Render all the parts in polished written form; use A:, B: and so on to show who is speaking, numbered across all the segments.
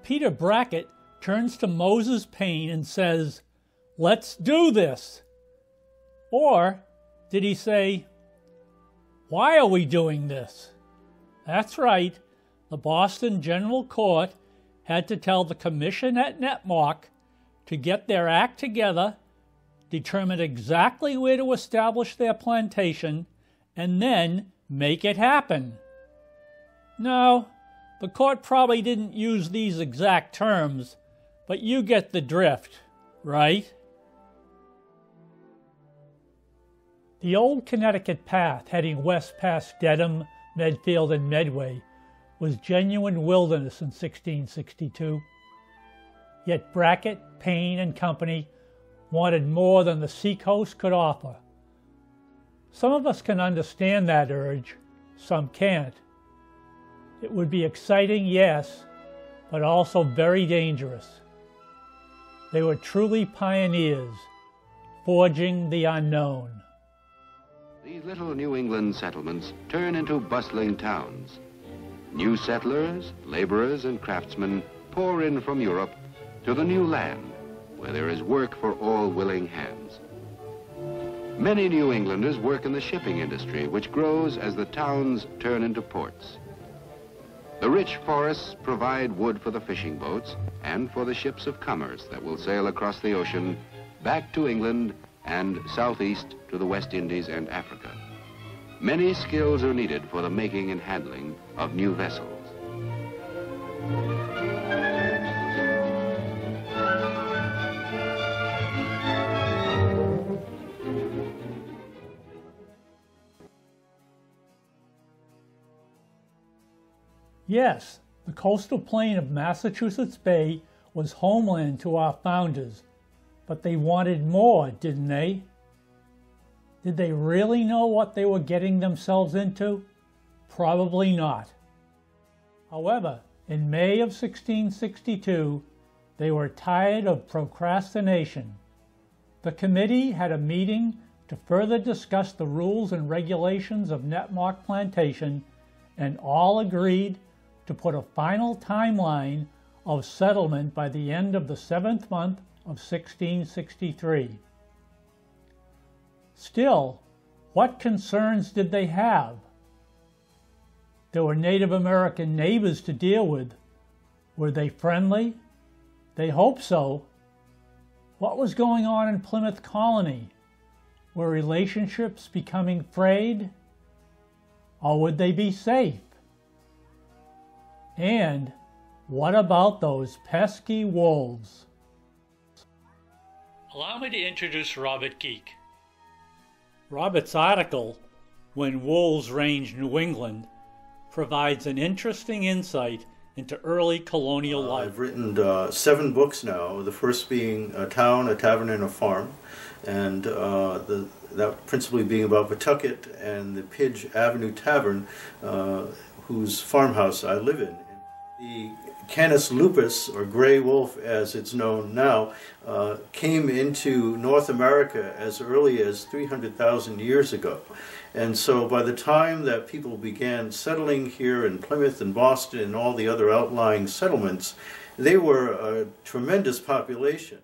A: Peter Brackett turns to Moses Payne and says, "Let's do this"? Or did he say, "Why are we doing this?" That's right, the Boston General Court had to tell the commission at Netmark to get their act together, determine exactly where to establish their plantation, and then make it happen. No, the court probably didn't use these exact terms, but you get the drift, right? The old Connecticut path heading west past Dedham, Medfield, and Medway was genuine wilderness in 1662. Yet Brackett, Payne, and company wanted more than the seacoast could offer. Some of us can understand that urge, some can't. It would be exciting, yes, but also very dangerous. They were truly pioneers, forging the unknown.
B: These little New England settlements turn into bustling towns. New settlers, laborers, and craftsmen pour in from Europe to the new land, where there is work for all willing hands. Many New Englanders work in the shipping industry, which grows as the towns turn into ports. The rich forests provide wood for the fishing boats and for the ships of commerce that will sail across the ocean back to England and southeast to the West Indies and Africa. Many skills are needed for the making and handling of new vessels.
A: Yes, the coastal plain of Massachusetts Bay was homeland to our founders, but they wanted more, didn't they? Did they really know what they were getting themselves into? Probably not. However, in May of 1662, they were tired of procrastination. The committee had a meeting to further discuss the rules and regulations of Netmark Plantation, and all agreed to put a final timeline of settlement by the end of the 7th month of 1663. Still, what concerns did they have? There were Native American neighbors to deal with. Were they friendly? They hoped so. What was going on in Plymouth Colony? Were relationships becoming frayed? Or would they be safe? And what about those pesky wolves? Allow me to introduce Robert Geek. Robert's article, "When Wolves Ranged New England," provides an interesting insight into early colonial life.
C: I've written 7 books now, the first being A Town, a Tavern, and a Farm, and that principally being about Pawtucket and the Pidge Avenue Tavern, whose farmhouse I live in. The Canis lupus, or gray wolf as it's known now, came into North America as early as 300,000 years ago. And so by the time that people began settling here in Plymouth and Boston and all the other outlying settlements, they were a tremendous population.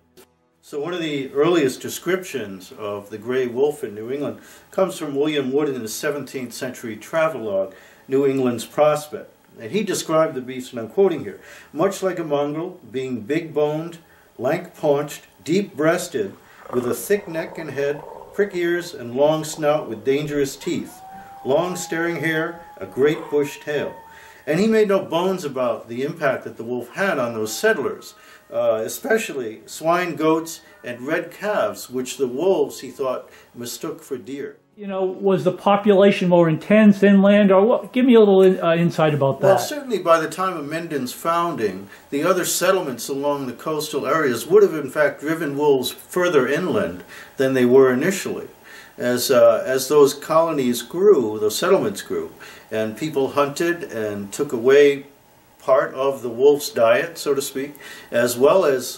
C: So one of the earliest descriptions of the gray wolf in New England comes from William Wood in the 17th century travelogue, New England's Prospect. And he described the beast, and I'm quoting here, "much like a mongrel, being big-boned, lank-paunched, deep-breasted, with a thick neck and head, prick ears, and long snout with dangerous teeth, long staring hair, a great bush tail." And he made no bones about the impact that the wolf had on those settlers, especially swine, goats, and red calves, which the wolves, he thought, mistook for deer.
A: You know, was the population more intense inland, or what? Give me a little insight about that.
C: Well, certainly by the time of Mendon's founding, the other settlements along the coastal areas would have in fact driven wolves further inland than they were initially. As those colonies grew, those settlements grew, and people hunted and took away part of the wolf's diet, so to speak, as well as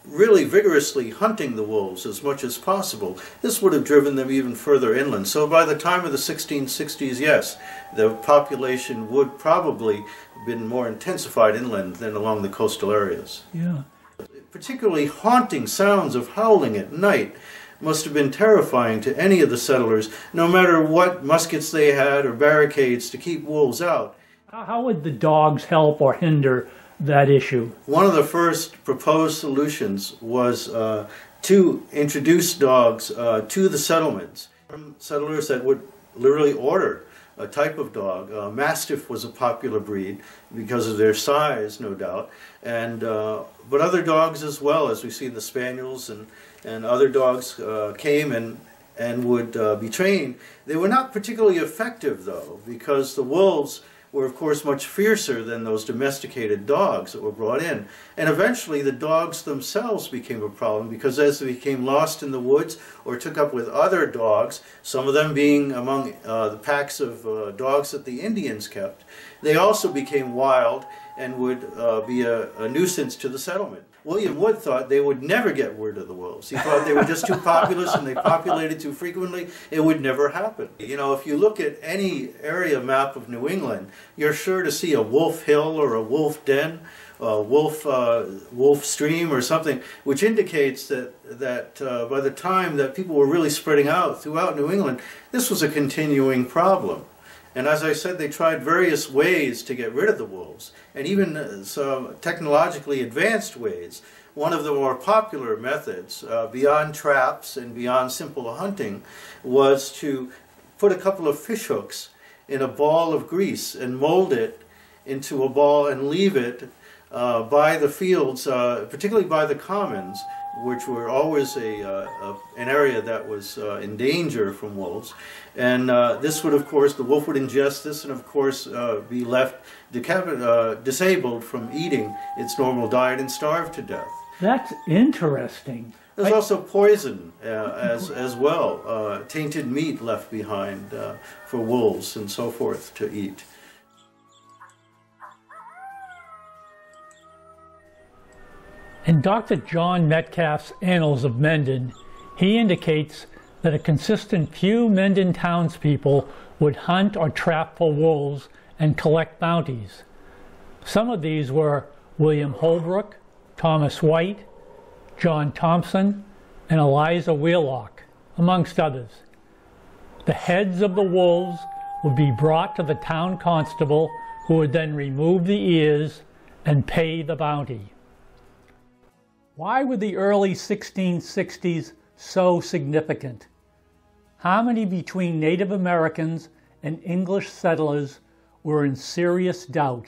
C: really vigorously hunting the wolves as much as possible. This would have driven them even further inland. So by the time of the 1660s, yes, the population would probably have been more intensified inland than along the coastal areas.
A: Yeah.
C: Particularly haunting sounds of howling at night must have been terrifying to any of the settlers, no matter what muskets they had or barricades to keep wolves out.
A: How would the dogs help or hinder that issue?
C: One of the first proposed solutions was to introduce dogs to the settlements. Settlers that would literally order a type of dog. Mastiff was a popular breed because of their size, no doubt, and but other dogs as well, as we see the spaniels and other dogs came and would be trained. They were not particularly effective, though, because the wolves were, of course, much fiercer than those domesticated dogs that were brought in. And eventually the dogs themselves became a problem, because as they became lost in the woods or took up with other dogs, some of them being among the packs of dogs that the Indians kept, they also became wild and would be a nuisance to the settlement. William Wood thought they would never get rid of the wolves. He thought they were just too populous and they populated too frequently. It would never happen. You know, if you look at any area map of New England, you're sure to see a wolf hill or a wolf den, a wolf stream or something, which indicates that by the time that people were really spreading out throughout New England, this was a continuing problem. And as I said, they tried various ways to get rid of the wolves, and even some technologically advanced ways. One of the more popular methods, beyond traps and beyond simple hunting, was to put a couple of fish hooks in a ball of grease and mold it into a ball and leave it by the fields, particularly by the commons, which were always an area that was in danger from wolves. And this would, of course, the wolf would ingest this and, of course, be left disabled from eating its normal diet and starve to death.
A: That's interesting.
C: There's also poison as well, tainted meat left behind for wolves and so forth to eat.
A: In Dr. John Metcalf's Annals of Mendon, he indicates that a consistent few Mendon townspeople would hunt or trap for wolves and collect bounties. Some of these were William Holbrook, Thomas White, John Thompson, and Eliza Wheelock, amongst others. The heads of the wolves would be brought to the town constable, who would then remove the ears and pay the bounty. Why were the early 1660s so significant? Harmony between Native Americans and English settlers were in serious doubt.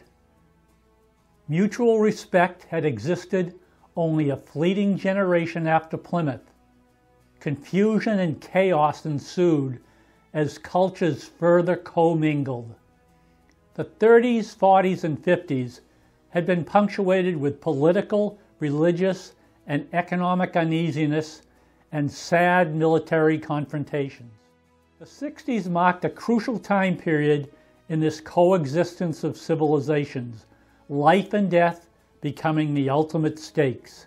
A: Mutual respect had existed only a fleeting generation after Plymouth. Confusion and chaos ensued as cultures further commingled. The 30s, 40s, and 50s had been punctuated with political, religious, and economic uneasiness and sad military confrontations. The 60s marked a crucial time period in this coexistence of civilizations, life and death becoming the ultimate stakes.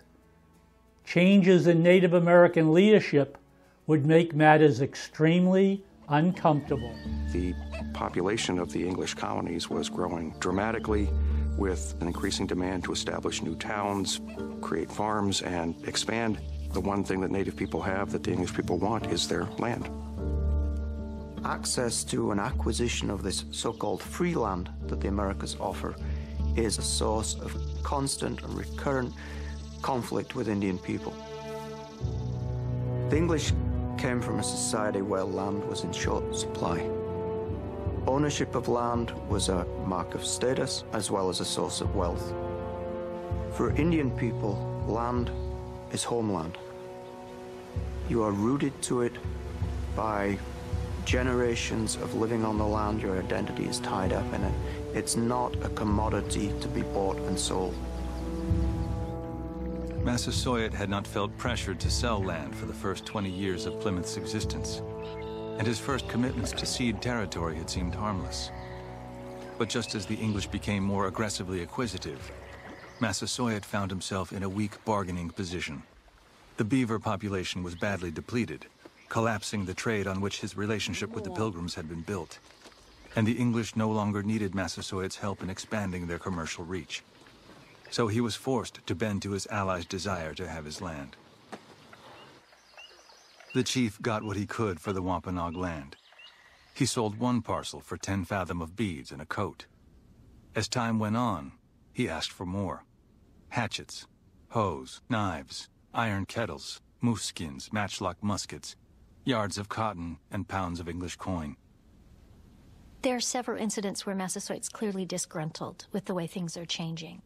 A: Changes in Native American leadership would make matters extremely uncomfortable.
D: The population of the English colonies was growing dramatically, with an increasing demand to establish new towns, create farms, and expand. The one thing that Native people have that the English people want is their land.
E: Access to an acquisition of this so-called free land that the Americas offer is a source of constant and recurrent conflict with Indian people. The English came from a society where land was in short supply. Ownership of land was a mark of status as well as a source of wealth. For Indian people, land is homeland. You are rooted to it by generations of living on the land. Your identity is tied up in it. It's not a commodity to be bought and sold.
F: Massasoit had not felt pressured to sell land for the first 20 years of Plymouth's existence, and his first commitments to cede territory had seemed harmless. But just as the English became more aggressively acquisitive, Massasoit found himself in a weak bargaining position. The beaver population was badly depleted, collapsing the trade on which his relationship with the Pilgrims had been built. And the English no longer needed Massasoit's help in expanding their commercial reach. So he was forced to bend to his allies' desire to have his land. The chief got what he could for the Wampanoag land. He sold one parcel for 10 fathom of beads and a coat. As time went on, he asked for more. Hatchets, hoes, knives, iron kettles, moose skins, matchlock muskets, yards of cotton, and pounds of English coin.
G: There are several incidents where Massasoit's clearly disgruntled with the way things are changing.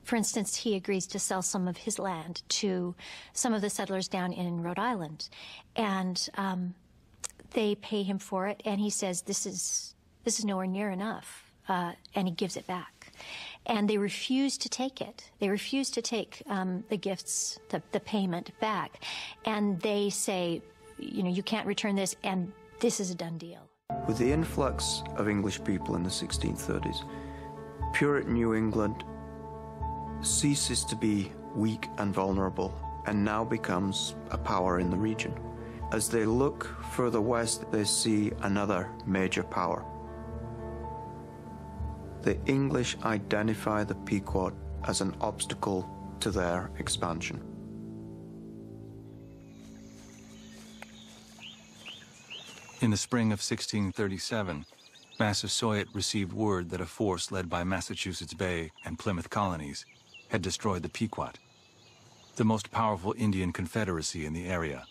G: For instance, he agrees to sell some of his land to some of the settlers down in Rhode Island, and they pay him for it, and he says, this is nowhere near enough, and he gives it back. And they refuse to take it. They refuse to take the gifts, the payment back, and they say, you know, you can't return this, and this is a done deal.
E: With the influx of English people in the 1630s, Puritan New England ceases to be weak and vulnerable and now becomes a power in the region. As they look further west, they see another major power. The English identify the Pequot as an obstacle to their expansion.
F: In the spring of 1637, Massasoit received word that a force led by Massachusetts Bay and Plymouth colonies had destroyed the Pequot, the most powerful Indian confederacy in the area.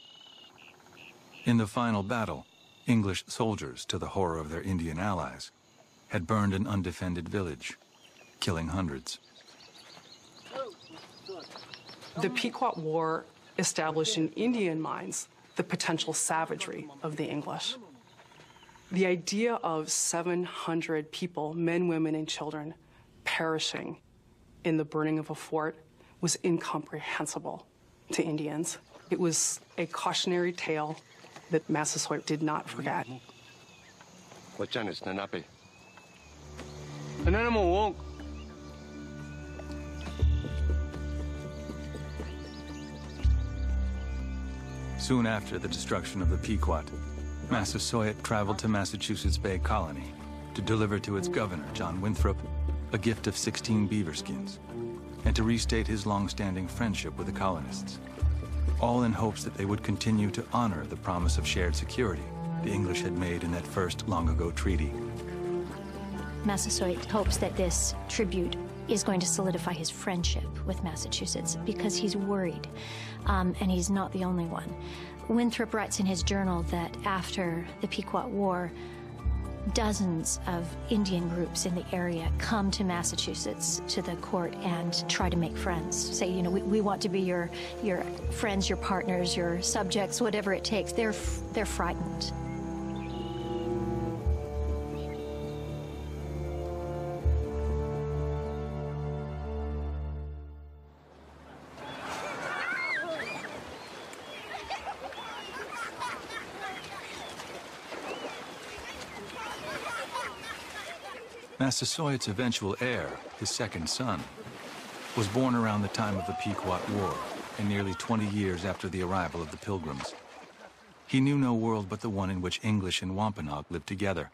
F: In the final battle, English soldiers, to the horror of their Indian allies, had burned an undefended village, killing hundreds.
H: The Pequot War established in Indian minds the potential savagery of the English. The idea of 700 people, men, women, and children, perishing in the burning of a fort was incomprehensible to Indians. It was a cautionary tale that Massasoit did not forget.
F: Soon after the destruction of the Pequot, Massasoit traveled to Massachusetts Bay Colony to deliver to its governor, John Winthrop, a gift of 16 beaver skins, and to restate his long-standing friendship with the colonists, all in hopes that they would continue to honor the promise of shared security the English had made in that first long-ago treaty.
G: Massasoit hopes that this tribute is going to solidify his friendship with Massachusetts because he's worried, and he's not the only one. Winthrop writes in his journal that after the Pequot War, dozens of Indian groups in the area come to Massachusetts, to the court, and try to make friends. Say, you know, we want to be your friends, your partners, your subjects, whatever it takes. They're frightened.
F: Massasoit's eventual heir, his second son, was born around the time of the Pequot War and nearly 20 years after the arrival of the Pilgrims. He knew no world but the one in which English and Wampanoag lived together.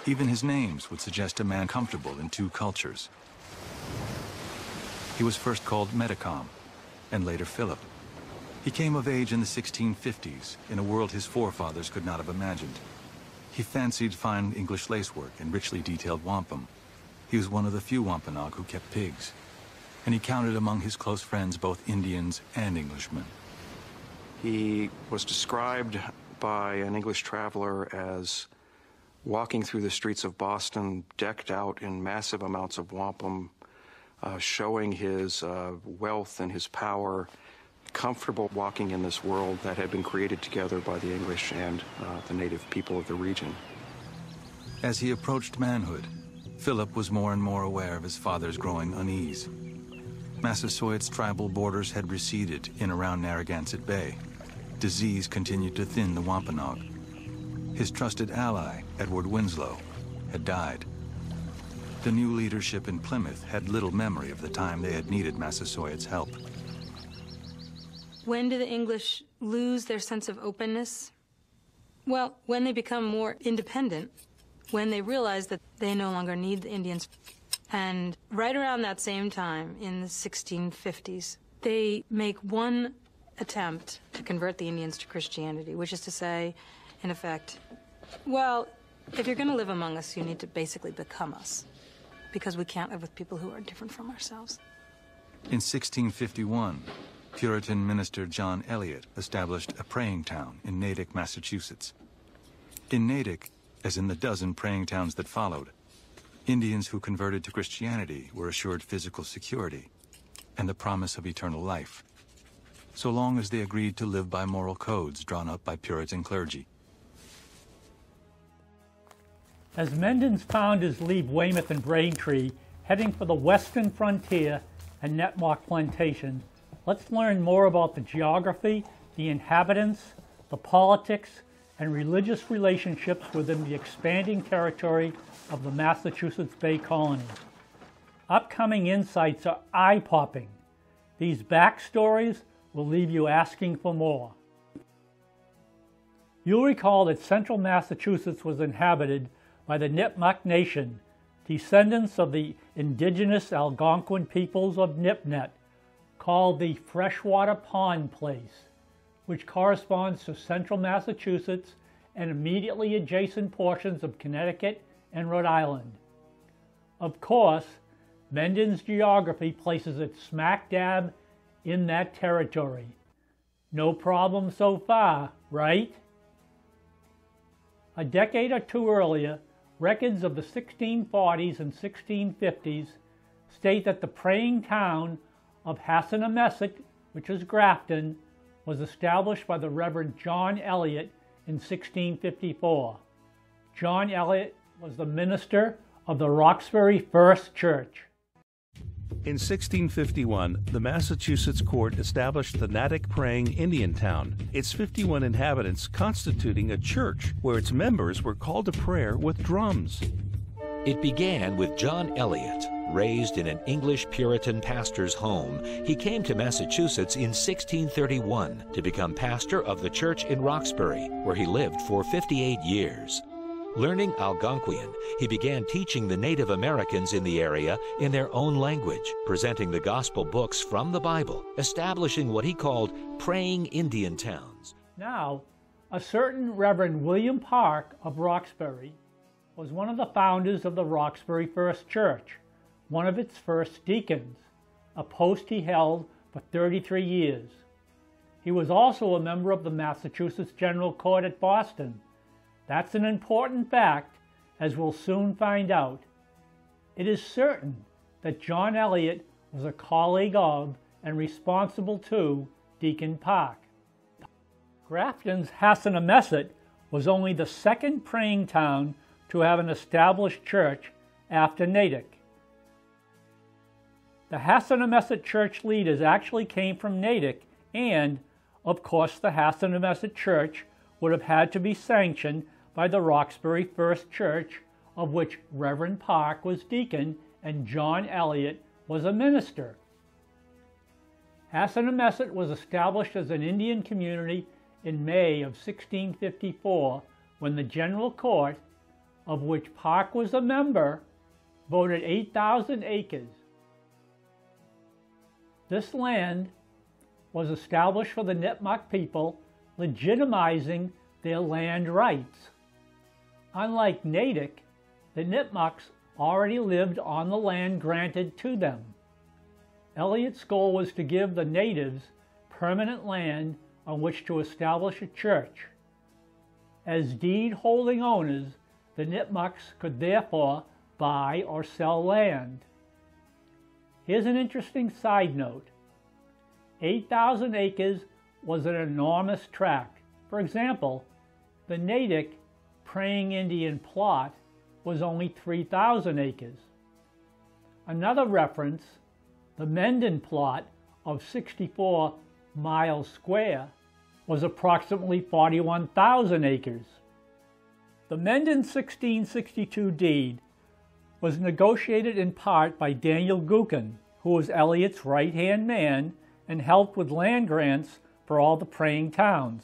F: Even his names would suggest a man comfortable in two cultures. He was first called Metacom, and later Philip. He came of age in the 1650s, in a world his forefathers could not have imagined. He fancied fine English lacework and richly detailed wampum. He was one of the few Wampanoag who kept pigs, and he counted among his close friends both Indians and Englishmen.
D: He was described by an English traveler as walking through the streets of Boston, decked out in massive amounts of wampum, showing his wealth and his power, comfortable walking in this world that had been created together by the English and the native people of the region.
F: As he approached manhood, Philip was more and more aware of his father's growing unease. Massasoit's tribal borders had receded in around Narragansett Bay. Disease continued to thin the Wampanoag. His trusted ally, Edward Winslow, had died. The new leadership in Plymouth had little memory of the time they had needed Massasoit's help.
I: When do the English lose their sense of openness? Well, when they become more independent, when they realize that they no longer need the Indians. And right around that same time, in the 1650s, they make one attempt to convert the Indians to Christianity, which is to say, in effect, well, if you're going to live among us, you need to basically become us, because we can't live with people who are different from ourselves.
F: In 1651, Puritan minister John Eliot established a praying town in Natick, Massachusetts. In Natick, as in the dozen praying towns that followed, Indians who converted to Christianity were assured physical security and the promise of eternal life, so long as they agreed to live by moral codes drawn up by Puritan clergy.
A: As Mendon's founders leave Weymouth and Braintree, heading for the western frontier and Netmark plantation, let's learn more about the geography, the inhabitants, the politics, and religious relationships within the expanding territory of the Massachusetts Bay Colony. Upcoming insights are eye-popping. These backstories will leave you asking for more. You'll recall that central Massachusetts was inhabited by the Nipmuc Nation, descendants of the indigenous Algonquin peoples of Nipnet, called the Freshwater Pond Place, which corresponds to central Massachusetts and immediately adjacent portions of Connecticut and Rhode Island. Of course, Mendon's geography places it smack dab in that territory. No problem so far, right? A decade or two earlier, records of the 1640s and 1650s state that the praying town of Hassanamesset, which is Grafton, was established by the Reverend John Eliot in 1654. John Eliot was the minister of the Roxbury First Church.
J: In 1651, the Massachusetts court established the Natick Praying Indian Town, its 51 inhabitants constituting a church where its members were called to prayer with drums.
K: It began with John Eliot. Raised in an English Puritan pastor's home, he came to Massachusetts in 1631 to become pastor of the church in Roxbury, where he lived for 58 years. Learning Algonquian, he began teaching the Native Americans in the area in their own language, presenting the gospel books from the Bible, establishing what he called praying Indian towns.
A: Now, a certain Reverend William Park of Roxbury was one of the founders of the Roxbury First Church, one of its first deacons, a post he held for 33 years. He was also a member of the Massachusetts General Court at Boston. That's an important fact, as we'll soon find out. It is certain that John Eliot was a colleague of and responsible to Deacon Park. Grafton's Hassanamesset was only the second praying town to have an established church after Natick. The Hassanamesset church leaders actually came from Natick, and, of course, the Hassanamesset church would have had to be sanctioned by the Roxbury First Church, of which Reverend Park was deacon and John Eliot was a minister. Hassanamesset was established as an Indian community in May of 1654 when the General Court, of which Park was a member, voted 8,000 acres. This land was established for the Nipmuc people, legitimizing their land rights. Unlike Natick, the Nipmucs already lived on the land granted to them. Eliot's goal was to give the natives permanent land on which to establish a church. As deed-holding owners, the Nipmucs could therefore buy or sell land. Here's an interesting side note. 8,000 acres was an enormous tract. For example, the Natick Praying Indian plot was only 3,000 acres. Another reference, the Mendon plot of 64 miles square, was approximately 41,000 acres. The Mendon 1662 deed was negotiated in part by Daniel Gookin, who was Eliot's right-hand man and helped with land grants for all the praying towns.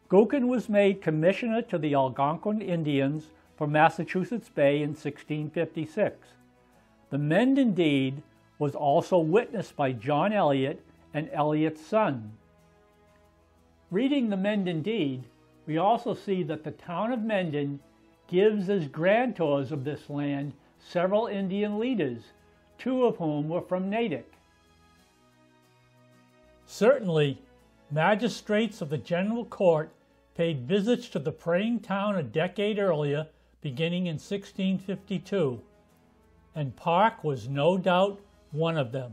A: Gookin was made commissioner to the Algonquin Indians for Massachusetts Bay in 1656. The Mendon deed was also witnessed by John Eliot and Eliot's son. Reading the Mendon deed, we also see that the town of Mendon gives as grantors of this land several Indian leaders, two of whom were from Natick. Certainly, magistrates of the General Court paid visits to the praying town a decade earlier, beginning in 1652, and Park was no doubt one of them.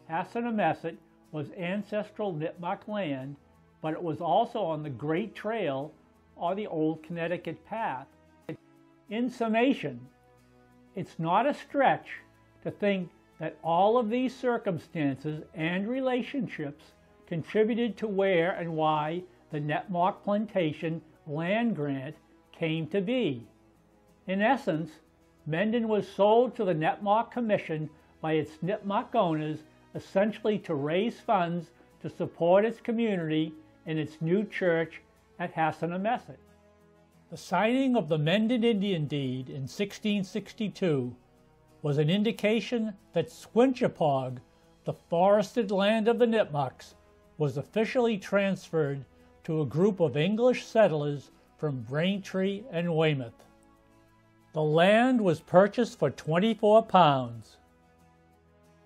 A: Hassanamesset was ancestral Nipmuc land, but it was also on the Great Trail or the Old Connecticut Path. In summation, it's not a stretch to think that all of these circumstances and relationships contributed to where and why the Nipmuc Plantation land grant came to be. In essence, Mendon was sold to the Nipmuc Commission by its Nipmuc owners essentially to raise funds to support its community in its new church at Hassanamesset. The signing of the Mendon Indian Deed in 1662 was an indication that Squinchapog, the forested land of the Nipmucs, was officially transferred to a group of English settlers from Braintree and Weymouth. The land was purchased for £24.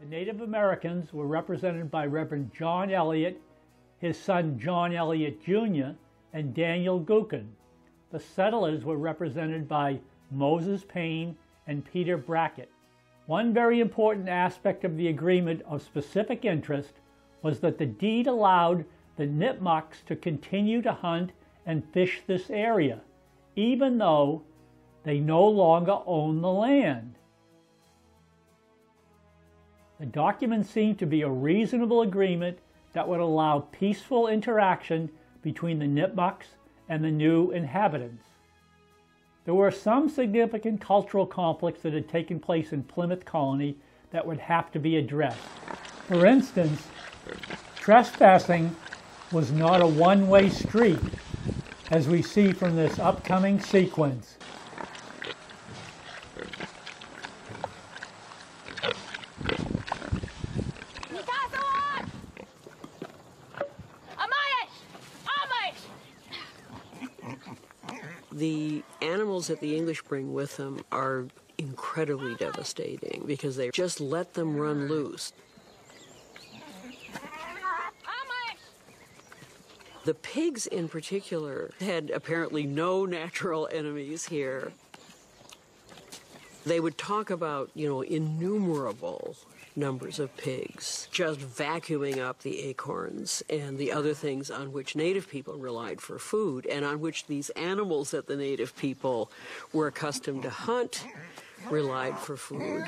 A: The Native Americans were represented by Reverend John Eliot, his son John Eliot Jr., and Daniel Gookin. The settlers were represented by Moses Payne and Peter Brackett. One very important aspect of the agreement of specific interest was that the deed allowed the Nipmucs to continue to hunt and fish this area, even though they no longer own the land. The document seemed to be a reasonable agreement that would allow peaceful interaction between the Nipmucs and the new inhabitants. There were some significant cultural conflicts that had taken place in Plymouth Colony that would have to be addressed. For instance, trespassing was not a one-way street, as we see from this upcoming sequence.
L: The animals that the English bring with them are incredibly devastating because they just let them run loose. The pigs in particular had apparently no natural enemies here. They would talk about, innumerable numbers of pigs just vacuuming up the acorns and the other things on which native people relied for food and on which these animals that the native people were accustomed to hunt relied for food.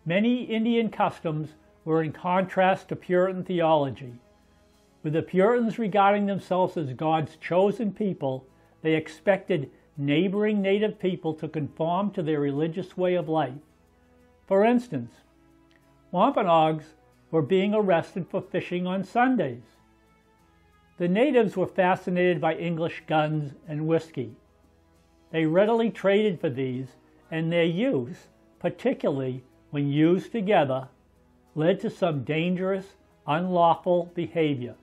A: Many Indian customs were in contrast to Puritan theology. With the Puritans regarding themselves as God's chosen people, they expected neighboring native people to conform to their religious way of life. For instance, Wampanoags were being arrested for fishing on Sundays. The natives were fascinated by English guns and whiskey. They readily traded for these, and their use, particularly when used together, led to some dangerous, unlawful behavior.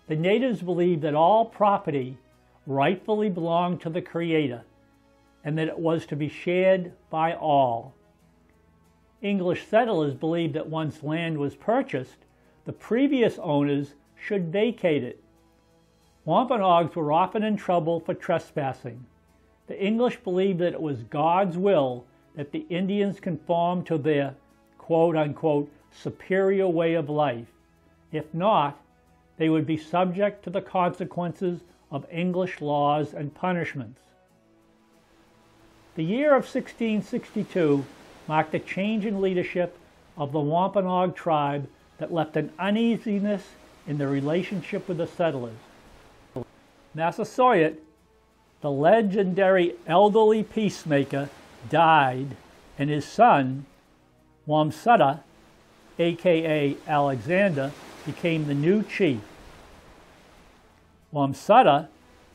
A: The natives believed that all property rightfully belonged to the Creator, and that it was to be shared by all. English settlers believed that once land was purchased, the previous owners should vacate it. Wampanoags were often in trouble for trespassing. The English believed that it was God's will that the Indians conform to their quote-unquote superior way of life. If not, they would be subject to the consequences of English laws and punishments. The year of 1662 marked a change in leadership of the Wampanoag tribe that left an uneasiness in the relationship with the settlers. Massasoit, the legendary elderly peacemaker, died, and his son, Wamsutta, aka Alexander, became the new chief. Wamsutta,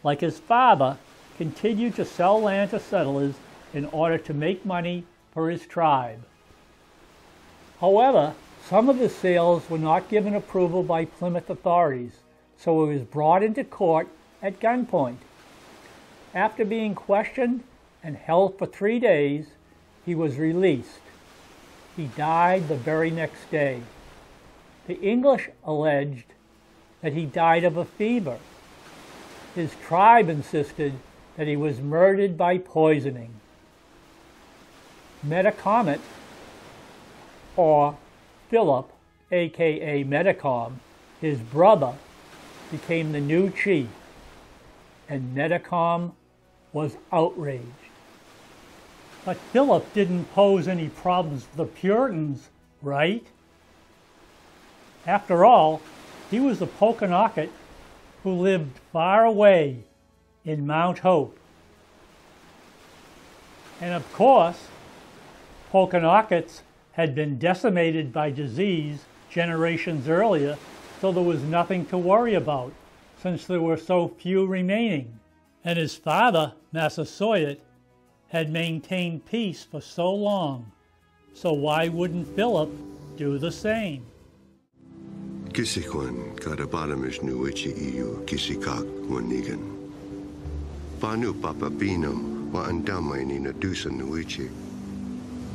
A: like his father, continued to sell land to settlers in order to make money for his tribe. However, some of the sales were not given approval by Plymouth authorities, so he was brought into court at gunpoint. After being questioned and held for 3 days, he was released. He died the very next day. The English alleged that he died of a fever. His tribe insisted that he was murdered by poisoning. Metacomet, or Philip, aka Metacom, his brother, became the new chief, and Metacom was outraged. But Philip didn't pose any problems for the Puritans, right? After all, he was a Pokanoket who lived far away in Mount Hope. And of course, Pokanokets had been decimated by disease generations earlier, so there was nothing to worry about, since there were so few remaining. And his father, Massasoit, had maintained peace for so long, so why wouldn't Philip do the same?
M: Kisikwan karabalamis nuichi iu kisikak wanigan. Panu papabino wa andamay ni nadusa nuichi.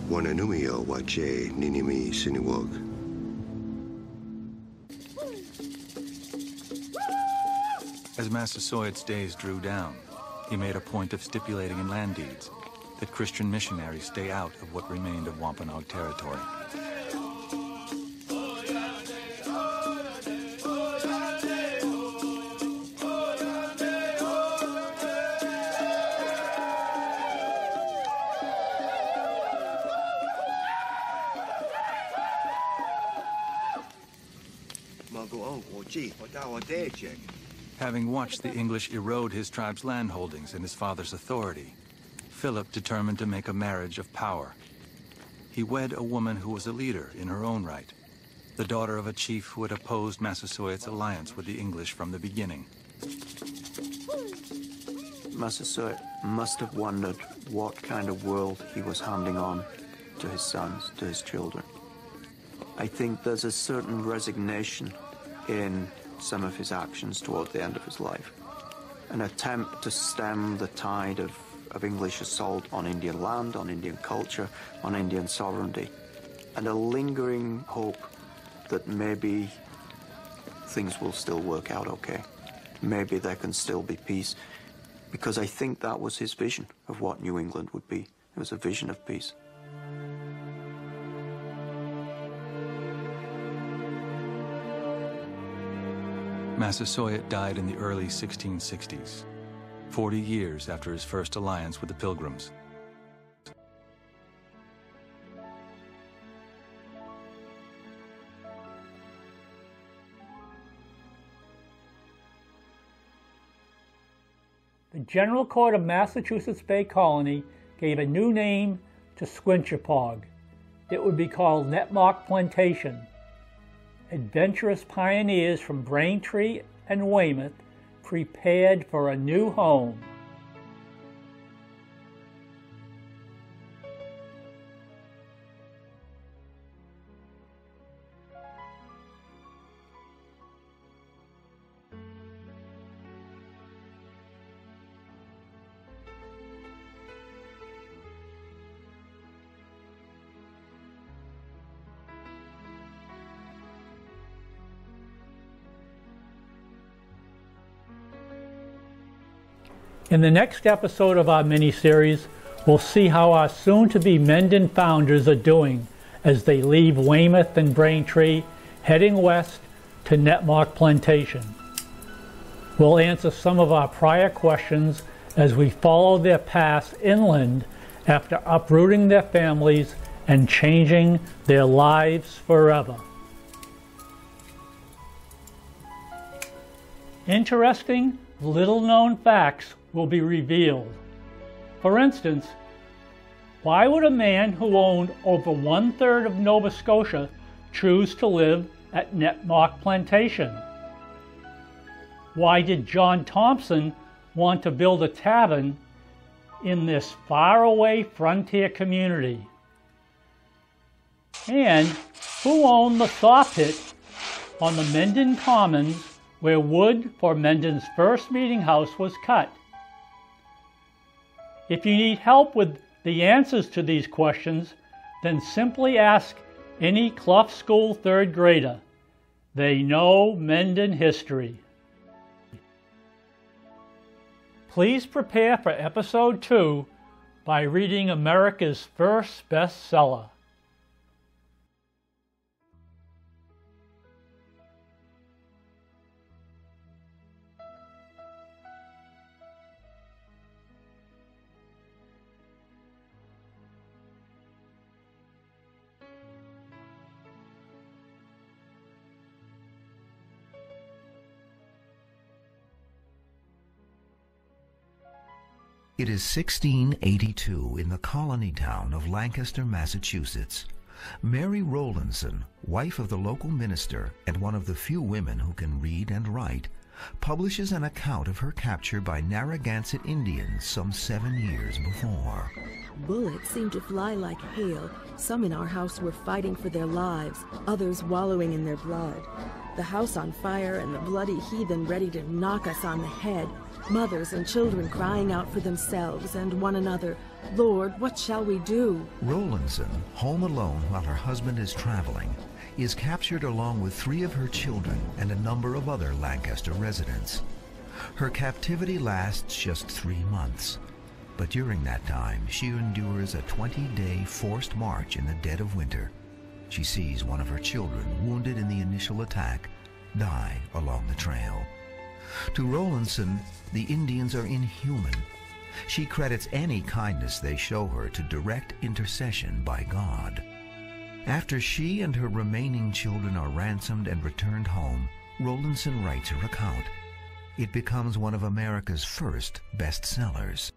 M: Wananumio wache ninimi siniwog.
F: As Massasoit's days drew down, he made a point of stipulating in land deeds that Christian missionaries stay out of what remained of Wampanoag territory. Having watched the English erode his tribe's land holdings and his father's authority, Philip determined to make a marriage of power. He wed a woman who was a leader in her own right, the daughter of a chief who had opposed Massasoit's alliance with the English from the beginning.
E: Massasoit must have wondered what kind of world he was handing on to his sons, to his children. I think there's a certain resignation in some of his actions toward the end of his life. An attempt to stem the tide of English assault on Indian land, on Indian culture, on Indian sovereignty, and a lingering hope that maybe things will still work out okay. Maybe there can still be peace, because I think that was his vision of what New England would be. It was a vision of peace.
F: Massasoit died in the early 1660s, 40 years after his first alliance with the Pilgrims.
A: The General Court of Massachusetts Bay Colony gave a new name to Squinchapog. It would be called Netmock Plantation. Adventurous pioneers from Braintree and Weymouth prepared for a new home. In the next episode of our mini-series, we'll see how our soon-to-be Mendon founders are doing as they leave Weymouth and Braintree, heading west to Netmock Plantation. We'll answer some of our prior questions as we follow their paths inland after uprooting their families and changing their lives forever. Interesting, little-known facts will be revealed. For instance, why would a man who owned over 1/3 of Nova Scotia choose to live at Netmock Plantation? Why did John Thompson want to build a tavern in this faraway frontier community? And who owned the saw pit on the Mendon Commons where wood for Mendon's first meeting house was cut? If you need help with the answers to these questions, then simply ask any Clough School 3rd grader. They know Mendon history. Please prepare for Episode 2 by reading America's first bestseller.
N: It is 1682 in the colony town of Lancaster, Massachusetts. Mary Rowlandson, wife of the local minister and one of the few women who can read and write, publishes an account of her capture by Narragansett Indians some 7 years before.
O: Bullets seemed to fly like hail. Some in our house were fighting for their lives, others wallowing in their blood. The house on fire and the bloody heathen ready to knock us on the head. Mothers and children crying out for themselves and one another, "Lord, what shall we do?"
N: Rowlandson, home alone while her husband is traveling, is captured along with 3 of her children and a number of other Lancaster residents. Her captivity lasts just 3 months, but during that time she endures a 20-day forced march in the dead of winter. She sees one of her children, wounded in the initial attack, die along the trail. To Rowlandson, the Indians are inhuman. She credits any kindness they show her to direct intercession by God. After she and her remaining children are ransomed and returned home, Rowlandson writes her account. It becomes one of America's first bestsellers.